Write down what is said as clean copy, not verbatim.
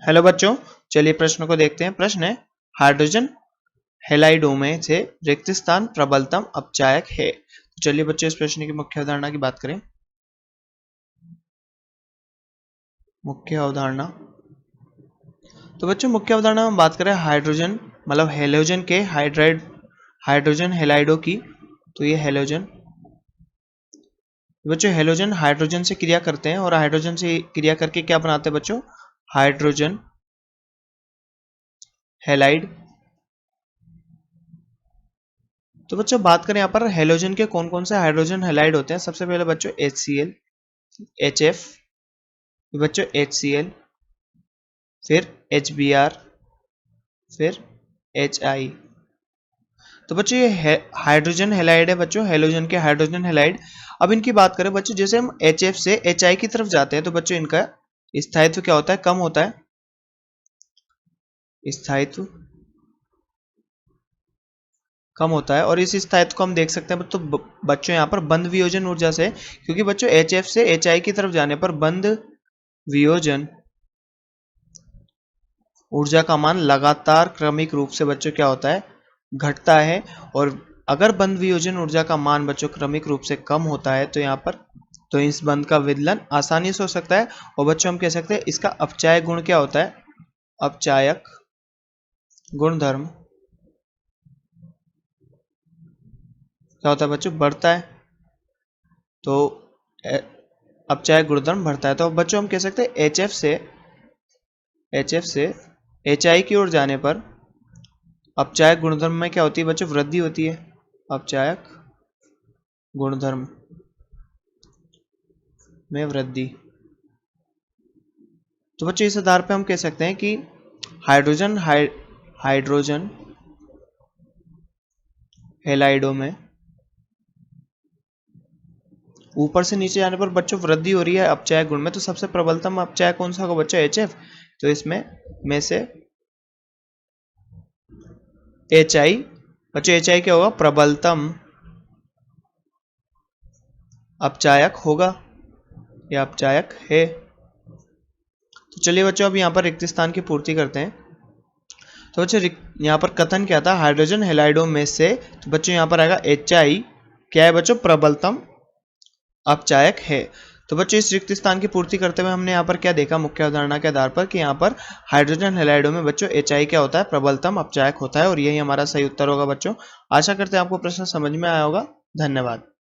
Hello बच्चों, चलिए प्रश्न को देखते हैं। प्रश्न है, हाइड्रोजन हैलाइडों में से रिक्त स्थान प्रबलतम अपचायक है। तो चलिए बच्चों इस प्रश्न की मुख्य अवधारणा की बात करें। मुख्य अवधारणा, तो बच्चों मुख्य अवधारणा में बात करें हाइड्रोजन मतलब हेलोजन के हाइड्रोजन हैलाइडों की। तो ये हेलोजन, बच्चों हेलोजन हाइड्रोजन से क्रिया करते हैं और हाइड्रोजन से क्रिया करके क्या बनाते हैं बच्चों? Hydrogen halide. तो बच्चों बात करें यहाँ पर हेलोजन के कौन कौन से हाइड्रोजन हैलाइड होते हैं। सबसे पहले बच्चों HCl, HF, बच्चों HCl, फिर HBr, फिर HI। तो बच्चों ये हाइड्रोजन हैलाइड है बच्चों, हेलोजन के हाइड्रोजन हैलाइड। अब इनकी बात करें बच्चों, जैसे हम HF से HI की तरफ जाते हैं तो बच्चों इनका स्थायित्व क्या होता है? कम होता है। स्थायित्व कम होता है और इस स्थायित्व को हम देख सकते हैं तो बच्चों यहाँ पर बंध वियोजन ऊर्जा से, क्योंकि बच्चों HF से HI की तरफ जाने पर बंध वियोजन ऊर्जा का मान लगातार क्रमिक रूप से बच्चों क्या होता है? घटता है। और अगर बंध वियोजन ऊर्जा का मान बच्चों क्रमिक रूप से कम होता है तो यहाँ पर तो इस बंध का विदलन आसानी से हो सकता है। और बच्चों हम कह सकते हैं इसका अपचायक गुण क्या होता है? अपचायक गुणधर्म क्या होता है बच्चों? बढ़ता है। तो अपचायक गुणधर्म बढ़ता है। तो बच्चों हम कह सकते हैं HF से HI की ओर जाने पर अपचायक गुणधर्म में क्या होती है बच्चों? वृद्धि होती है। अपचायक गुणधर्म में वृद्धि। तो बच्चों इस आधार पे हम कह सकते हैं कि हाइड्रोजन हैलाइडों में ऊपर से नीचे जाने पर बच्चों वृद्धि हो रही है अपचायक गुण में। तो सबसे प्रबलतम अपचायक कौन सा होगा बच्चों? HF। तो इसमें में से HI, बच्चों HI क्या होगा? प्रबलतम अपचायक होगा या अपचायक है। तो चलिए बच्चों अब यहाँ पर रिक्त स्थान की पूर्ति करते हैं। तो बच्चों यहाँ पर कथन क्या था? हाइड्रोजन हैलाइडों में से, तो बच्चों यहाँ पर आएगा HI क्या है बच्चों? प्रबलतम अपचायक है। तो बच्चों इस रिक्त स्थान की पूर्ति करते हुए हमने यहाँ पर क्या देखा मुख्य अवधारणा के आधार पर कि यहाँ पर हाइड्रोजन हैलाइडों में बच्चों HI क्या होता है? प्रबलतम अपचायक होता है। और यही हमारा सही उत्तर होगा बच्चों। आशा करते हैं आपको प्रश्न समझ में आया होगा। धन्यवाद।